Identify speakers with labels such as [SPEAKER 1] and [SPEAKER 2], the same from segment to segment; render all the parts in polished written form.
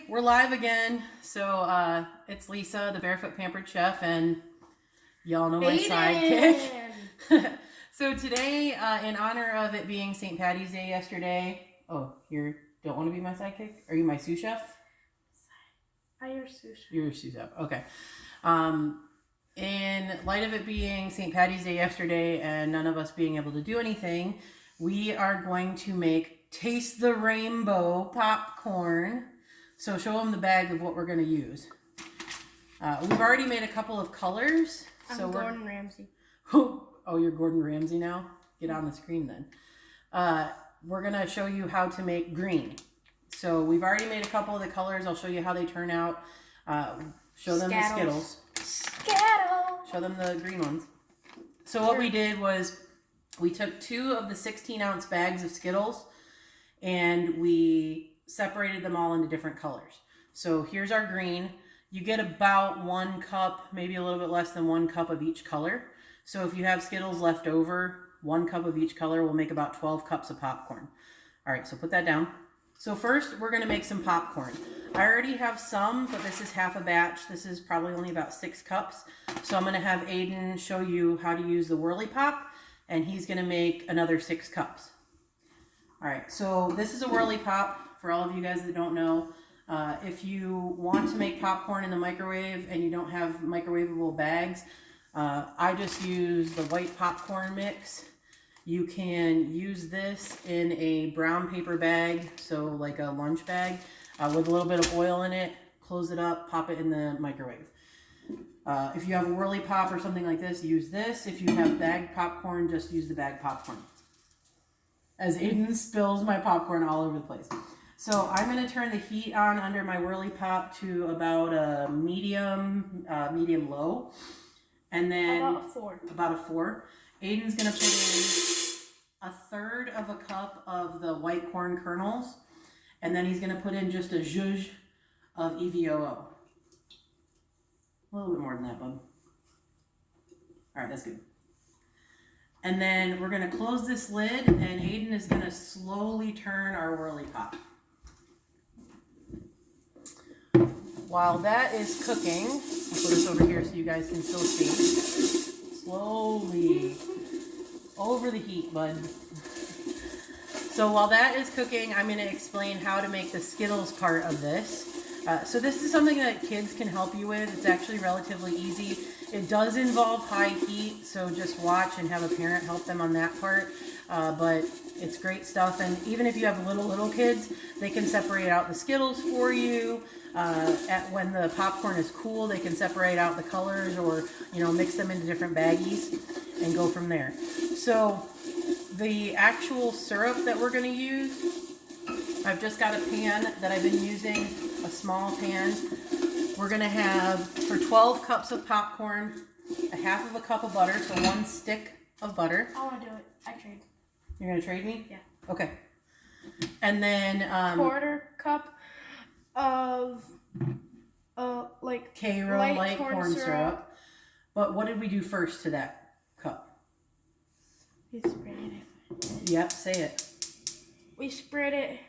[SPEAKER 1] Hey, we're live again. So it's Lisa, the Barefoot Pampered Chef, and y'all know my sidekick. So today, in honor of it being St. Patty's Day yesterday. Oh, you don't want to be my sidekick? Are you my sous chef?
[SPEAKER 2] I'm your sous chef.
[SPEAKER 1] You're a sous chef. Okay. In light of it being St. Patty's Day yesterday and none of us being able to do anything, we are going to make Taste the Rainbow popcorn. So show them the bag of what we're going to use. We've already made a couple of colors.
[SPEAKER 2] I'm Gordon Ramsay.
[SPEAKER 1] Oh, you're Gordon Ramsay now? Get on the screen then. We're going to show you how to make green. So we've already made a couple of the colors. I'll show you how they turn out. Show them the Skittles. Show them the green ones. So what we did was we took 2 of the 16-ounce bags of Skittles and we separated them all into different colors. So here's our green. You get about 1 cup, maybe a little bit less than 1 cup of each color. So if you have Skittles left over, 1 cup of each color will make about 12 cups of popcorn. All right, so put that down. So first we're gonna make some popcorn. I already have some, but this is half a batch. This is probably only about 6 cups. So I'm gonna have Aiden show you how to use the Whirly Pop, and he's gonna make another 6 cups. All right, so this is a Whirly Pop for all of you guys that don't know. If you want to make popcorn in the microwave and you don't have microwavable bags, I just use the white popcorn mix. You can use this in a brown paper bag, so like a lunch bag, with a little bit of oil in it, close it up, pop it in the microwave. If you have a Whirly Pop or something like this, use this. If you have bagged popcorn, just use the bagged popcorn. As Aiden spills my popcorn all over the place. So I'm going to turn the heat on under my Whirly Pop to about a medium low. And then
[SPEAKER 2] About a 4.
[SPEAKER 1] About a 4. Aiden's going to put in 1/3 of a cup of the white corn kernels. And then he's going to put in just a zhuzh of EVOO. A little bit more than that, bud. All right, that's good. And then we're going to close this lid, and Aiden is going to slowly turn our Whirly Pop. While that is cooking, I'll put this over here so you guys can still see. Slowly over the heat, bud. So while that is cooking, I'm going to explain how to make the Skittles part of this. So this is something that kids can help you with. It's actually relatively easy. It does involve high heat, so just watch and have a parent help them on that part. But it's great stuff. And even if you have little kids, they can separate out the Skittles for you. When the popcorn is cool, they can separate out the colors or, mix them into different baggies and go from there. So the actual syrup that we're going to use, I've just got a pan that I've been using, a small pan. We're going to have, for 12 cups of popcorn, a 1/2 cup of butter, so 1 stick of butter.
[SPEAKER 2] I want to do it. I trade.
[SPEAKER 1] You're going to trade me?
[SPEAKER 2] Yeah.
[SPEAKER 1] Okay. And then
[SPEAKER 2] 1/4 cup of like
[SPEAKER 1] K-Row light corn syrup. But what did we do first to that cup?
[SPEAKER 2] We sprayed it.
[SPEAKER 1] Yep, say it.
[SPEAKER 2] We sprayed it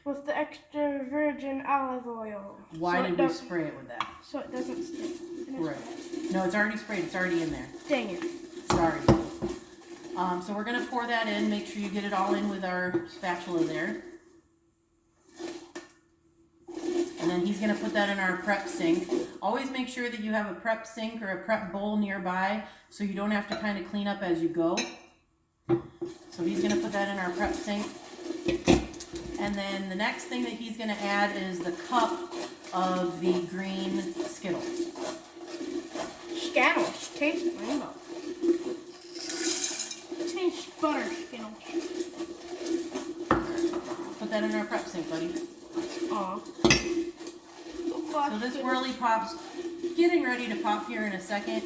[SPEAKER 2] with the extra virgin olive oil.
[SPEAKER 1] Why did we spray it with that?
[SPEAKER 2] So it doesn't stick.
[SPEAKER 1] Right. No, it's already sprayed. It's already in there.
[SPEAKER 2] Dang it.
[SPEAKER 1] Sorry. So we're going to pour that in. Make sure you get it all in with our spatula there. And then he's going to put that in our prep sink. Always make sure that you have a prep sink or a prep bowl nearby so you don't have to kind of clean up as you go. So he's going to put that in our prep sink. And then the next thing that he's going to add is the cup of the green Skittles.
[SPEAKER 2] Skittles taste rainbow. Taste butter Skittles.
[SPEAKER 1] Put that in our prep sink, buddy.
[SPEAKER 2] Aw.
[SPEAKER 1] So this Whirly Pop's getting ready to pop here in a second.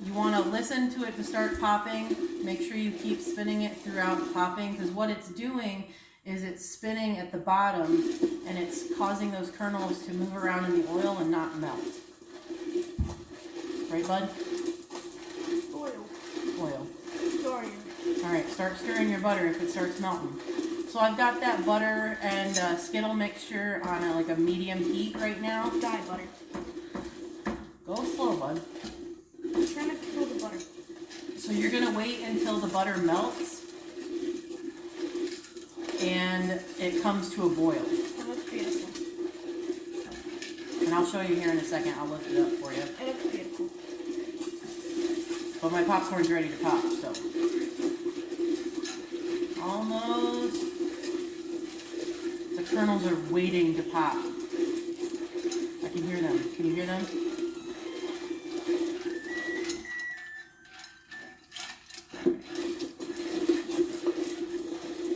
[SPEAKER 1] You want to listen to it to start popping. Make sure you keep spinning it throughout popping, because what it's doing is it's spinning at the bottom and it's causing those kernels to move around in the oil and not melt. Right, bud?
[SPEAKER 2] Oil.
[SPEAKER 1] Oil.
[SPEAKER 2] Oil.
[SPEAKER 1] All right, start stirring your butter if it starts melting. So I've got that butter and Skittle mixture on like a medium heat right now.
[SPEAKER 2] Die butter.
[SPEAKER 1] Go slow, bud.
[SPEAKER 2] I'm trying to kill the butter.
[SPEAKER 1] So you're gonna wait until the butter melts and it comes to a boil.
[SPEAKER 2] It looks beautiful.
[SPEAKER 1] And I'll show you here in a second. I'll lift it up for you.
[SPEAKER 2] It looks beautiful.
[SPEAKER 1] But my popcorn's ready to pop, so. Almost. The kernels are waiting to pop. I can hear them. Can you hear them?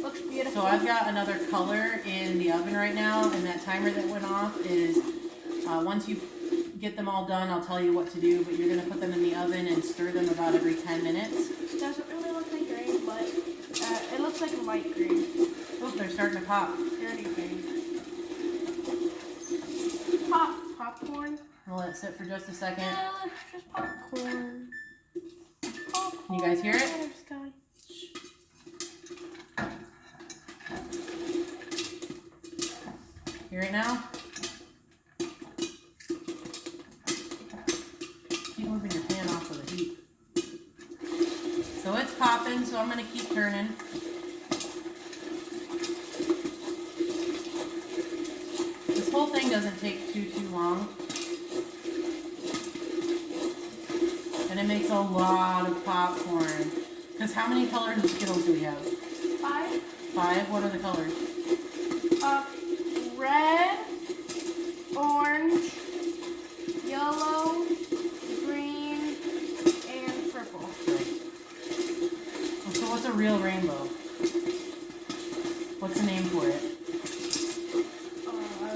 [SPEAKER 2] Looks beautiful.
[SPEAKER 1] So I've got another color in the oven right now, and that timer that went off is once you get them all done, I'll tell you what to do, but you're going to put them in the oven and stir them about every 10 minutes.
[SPEAKER 2] It doesn't really look like green, but it looks like a light green.
[SPEAKER 1] Oh, they're starting to pop.
[SPEAKER 2] Dirty green. Popcorn.
[SPEAKER 1] I'll let it sit for just a second.
[SPEAKER 2] Just popcorn.
[SPEAKER 1] Can you guys hear it? Hear it now? Keep moving your pan off of the heat. So it's popping, so I'm going to keep turning. This whole thing doesn't take too long. And it makes a lot of popcorn. Because how many colors of Skittles do we have?
[SPEAKER 2] 5.
[SPEAKER 1] 5? What are the colors?
[SPEAKER 2] Red, orange, yellow, green, and purple.
[SPEAKER 1] So what's a real rainbow? What's the name for it?
[SPEAKER 2] I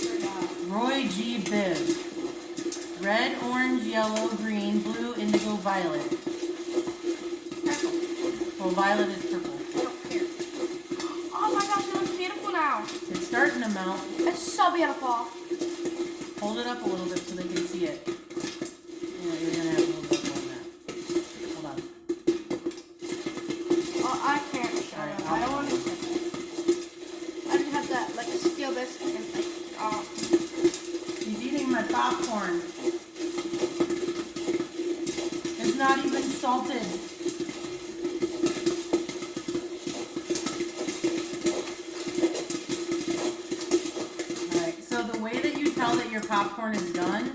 [SPEAKER 2] forgot.
[SPEAKER 1] Roy G. Bibb. Red, orange, yellow, green, blue, indigo, violet.
[SPEAKER 2] Purple.
[SPEAKER 1] Well, violet is purple.
[SPEAKER 2] I don't care. Oh my gosh, it looks beautiful now.
[SPEAKER 1] It's starting to melt.
[SPEAKER 2] It's so beautiful.
[SPEAKER 1] Hold it up a little bit so they can see it. Yeah, you're gonna have a little bit more on that. Hold on.
[SPEAKER 2] Oh, I can't show
[SPEAKER 1] Alright,
[SPEAKER 2] them. I don't want to show them. I just have that, like a steel biscuit and like,
[SPEAKER 1] He's eating my popcorn. It's not even salted. Alright, so the way that you tell that your popcorn is done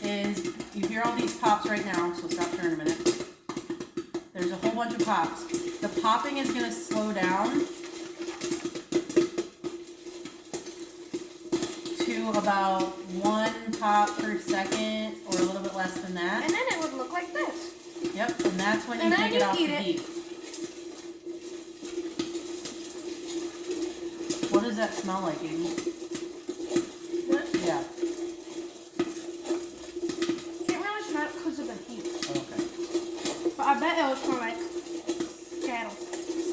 [SPEAKER 1] is you hear all these pops right now, so stop here in a minute. There's a whole bunch of pops. The popping is going to slow down to about 1 pop per second or a little bit less than that.
[SPEAKER 2] and then it would look like this.
[SPEAKER 1] Yep, and that's when you
[SPEAKER 2] And then
[SPEAKER 1] take it
[SPEAKER 2] you
[SPEAKER 1] off the
[SPEAKER 2] eat it.
[SPEAKER 1] heat. What does that smell like, Amy?
[SPEAKER 2] This?
[SPEAKER 1] Yeah.
[SPEAKER 2] Can't really smell it because of the heat.
[SPEAKER 1] Oh, okay.
[SPEAKER 2] But I bet it will smell like Skittles.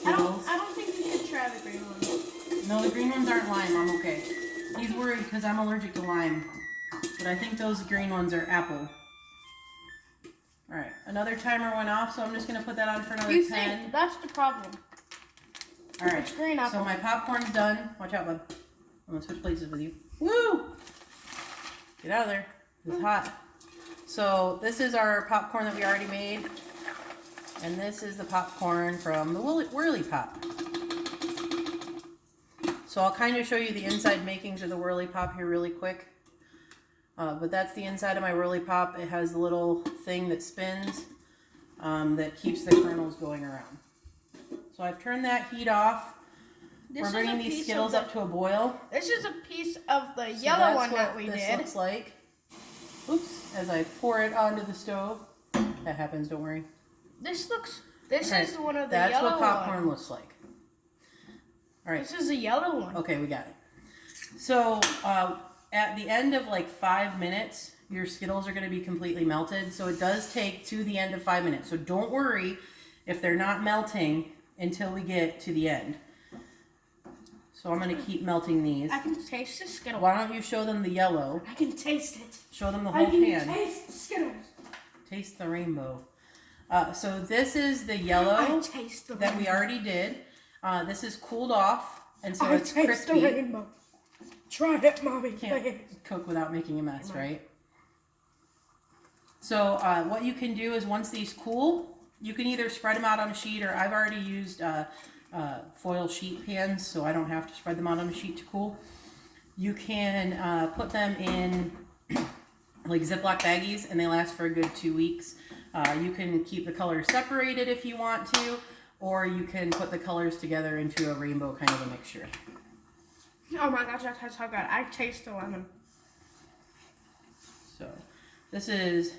[SPEAKER 1] Skittles?
[SPEAKER 2] I don't think you should try the green one.
[SPEAKER 1] No, the green ones aren't lime. I'm okay. He's worried because I'm allergic to lime. But I think those green ones are apple. Alright, another timer went off, so I'm just going to put that on for another
[SPEAKER 2] You
[SPEAKER 1] 10.
[SPEAKER 2] think that's the problem.
[SPEAKER 1] Alright,
[SPEAKER 2] It's green apple.
[SPEAKER 1] so my popcorn's done. Watch out, bud. I'm going to switch places with you. Woo! Get out of there. It's hot. So this is our popcorn that we already made. And this is the popcorn from the Whirly Pop. So I'll kind of show you the inside makings of the Whirly Pop here really quick. But that's the inside of my Whirly Pop. It has a little thing that spins that keeps the kernels going around. So I've turned that heat off. We're bringing these Skittles up to a boil.
[SPEAKER 2] This is a piece of the
[SPEAKER 1] So
[SPEAKER 2] yellow
[SPEAKER 1] that's
[SPEAKER 2] one that
[SPEAKER 1] what
[SPEAKER 2] we
[SPEAKER 1] this
[SPEAKER 2] did.
[SPEAKER 1] looks like. Oops, as I pour it onto the stove. That happens, don't worry.
[SPEAKER 2] This is one of the
[SPEAKER 1] That's
[SPEAKER 2] yellow
[SPEAKER 1] what popcorn
[SPEAKER 2] ones.
[SPEAKER 1] looks like. All right.
[SPEAKER 2] This is a yellow one.
[SPEAKER 1] Okay, we got it. So at the end of like 5 minutes, your Skittles are going to be completely melted. So it does take to the end of 5 minutes. So don't worry if they're not melting until we get to the end. So I'm going to keep melting these.
[SPEAKER 2] I can taste the Skittles.
[SPEAKER 1] Why don't you show them the yellow?
[SPEAKER 2] I can taste it.
[SPEAKER 1] Show them the whole
[SPEAKER 2] I can
[SPEAKER 1] pan.
[SPEAKER 2] taste the Skittles.
[SPEAKER 1] Taste the rainbow. So this is the yellow
[SPEAKER 2] I taste the
[SPEAKER 1] that we
[SPEAKER 2] rainbow.
[SPEAKER 1] already did. This is cooled off, and so
[SPEAKER 2] I
[SPEAKER 1] it's
[SPEAKER 2] taste the
[SPEAKER 1] crispy.
[SPEAKER 2] rainbow. Try it, mommy.
[SPEAKER 1] Can't
[SPEAKER 2] please.
[SPEAKER 1] cook without making a mess, right? So what you can do is once these cool, you can either spread them out on a sheet, or I've already used foil sheet pans, so I don't have to spread them out on a sheet to cool. You can put them in like Ziploc baggies, and they last for a good 2 weeks. You can keep the colors separated if you want to, or you can put the colors together into a rainbow kind of a mixture.
[SPEAKER 2] Oh my gosh, that tastes so good. I taste the lemon.
[SPEAKER 1] So this is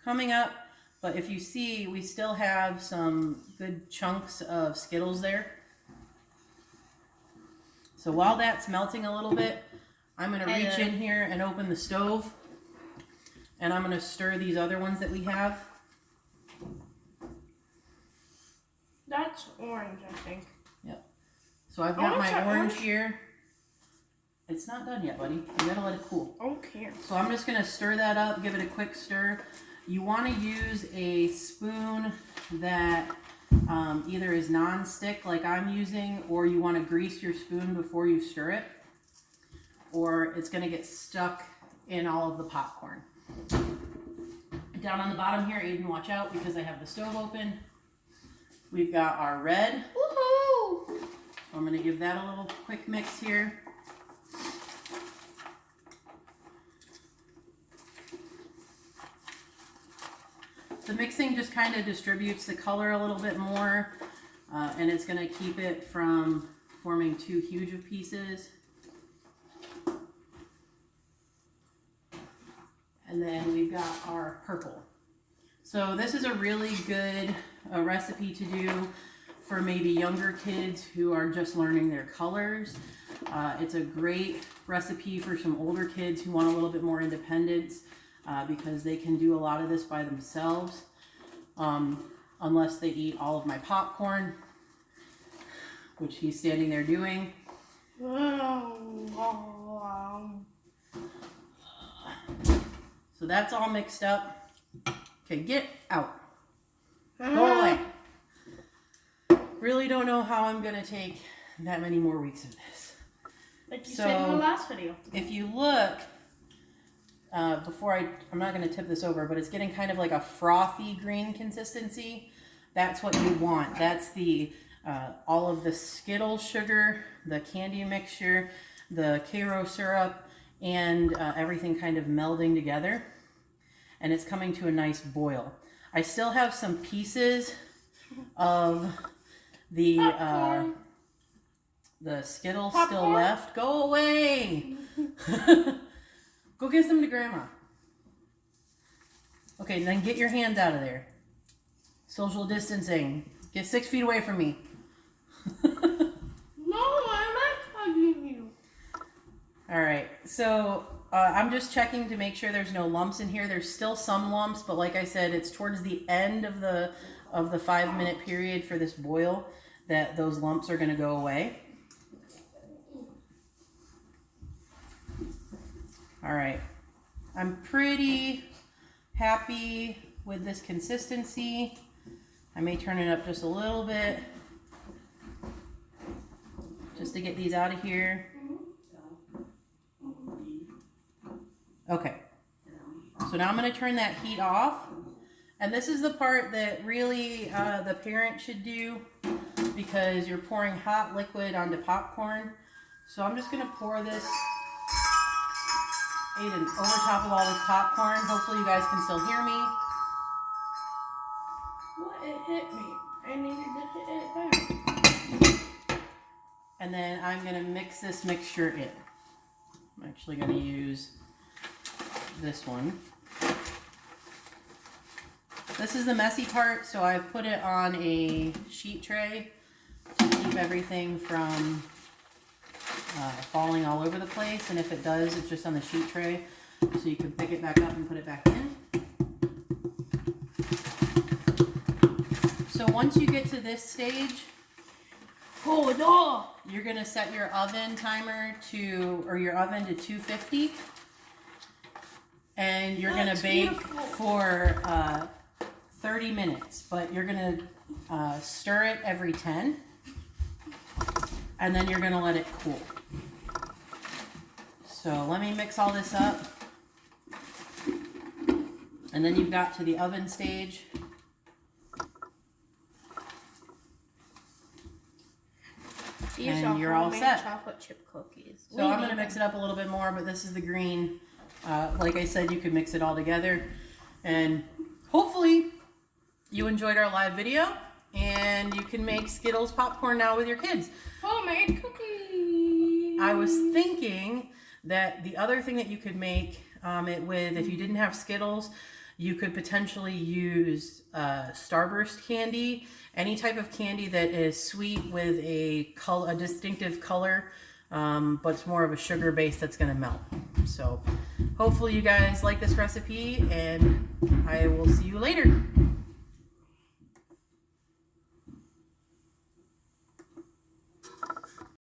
[SPEAKER 1] coming up, but if you see, we still have some good chunks of Skittles there. So while that's melting a little bit, I'm going to reach in here and open the stove, and I'm going to stir these other ones that we have.
[SPEAKER 2] That's orange, I think.
[SPEAKER 1] Yep. So I've got my orange here. It's not done yet, buddy. You gotta let it cool.
[SPEAKER 2] Okay.
[SPEAKER 1] So I'm just gonna stir that up, give it a quick stir. You want to use a spoon that either is non-stick like I'm using, or you want to grease your spoon before you stir it, or it's gonna get stuck in all of the popcorn. Down on the bottom here, Aiden, watch out because I have the stove open. We've got our red.
[SPEAKER 2] Woohoo!
[SPEAKER 1] So I'm gonna give that a little quick mix here. The mixing just kind of distributes the color a little bit more, and it's going to keep it from forming too huge of pieces. And then we've got our purple. So this is a really good recipe to do for maybe younger kids who are just learning their colors. It's a great recipe for some older kids who want a little bit more independence. Because they can do a lot of this by themselves, unless they eat all of my popcorn, which he's standing there doing. So that's all mixed up. Okay, get out. Go away. Really don't know how I'm going to take that many more weeks of this.
[SPEAKER 2] Like you said in the last video.
[SPEAKER 1] If you look... I'm not going to tip this over, but it's getting kind of like a frothy green consistency. That's what you want. That's the all of the Skittles sugar, the candy mixture, the Karo syrup, and everything kind of melding together. And it's coming to a nice boil. I still have some pieces of the Skittles still left. Go away! Go give some to Grandma. Okay, then get your hands out of there. Social distancing. Get 6 feet away from me.
[SPEAKER 2] No, I'm not hugging you.
[SPEAKER 1] Alright, so I'm just checking to make sure there's no lumps in here. There's still some lumps, but like I said, it's towards the end of the 5-minute period for this boil that those lumps are going to go away. All right, I'm pretty happy with this consistency. I may turn it up just a little bit, just to get these out of here. Okay, so now I'm going to turn that heat off. And this is the part that really the parent should do, because you're pouring hot liquid onto popcorn. So I'm just going to pour this, Aiden, over top of all this popcorn. Hopefully you guys can still hear me.
[SPEAKER 2] What? It hit me. I needed to hit it back.
[SPEAKER 1] And then I'm going to mix this mixture in. I'm actually going to use this one. This is the messy part, so I've put it on a sheet tray to keep everything from falling all over the place, and if it does, it's just on the sheet tray, so you can pick it back up and put it back in. So once you get to this stage, you're going to set your oven timer to, or your oven to 250, and you're going to bake for 30 minutes, but you're going to stir it every 10. and then you're gonna let it cool. So let me mix all this up. And then you've got to the oven stage.
[SPEAKER 2] These
[SPEAKER 1] And you're all set.
[SPEAKER 2] Chocolate chip cookies.
[SPEAKER 1] So I'm gonna mix it up a little bit more, but this is the green. Like I said, you could mix it all together. And hopefully you enjoyed our live video and you can make Skittles popcorn now with your kids.
[SPEAKER 2] Homemade cookies.
[SPEAKER 1] I was thinking that the other thing that you could make it with, if you didn't have Skittles, you could potentially use Starburst candy, any type of candy that is sweet with a distinctive color, but it's more of a sugar base that's going to melt. So hopefully you guys like this recipe, and I will see you later.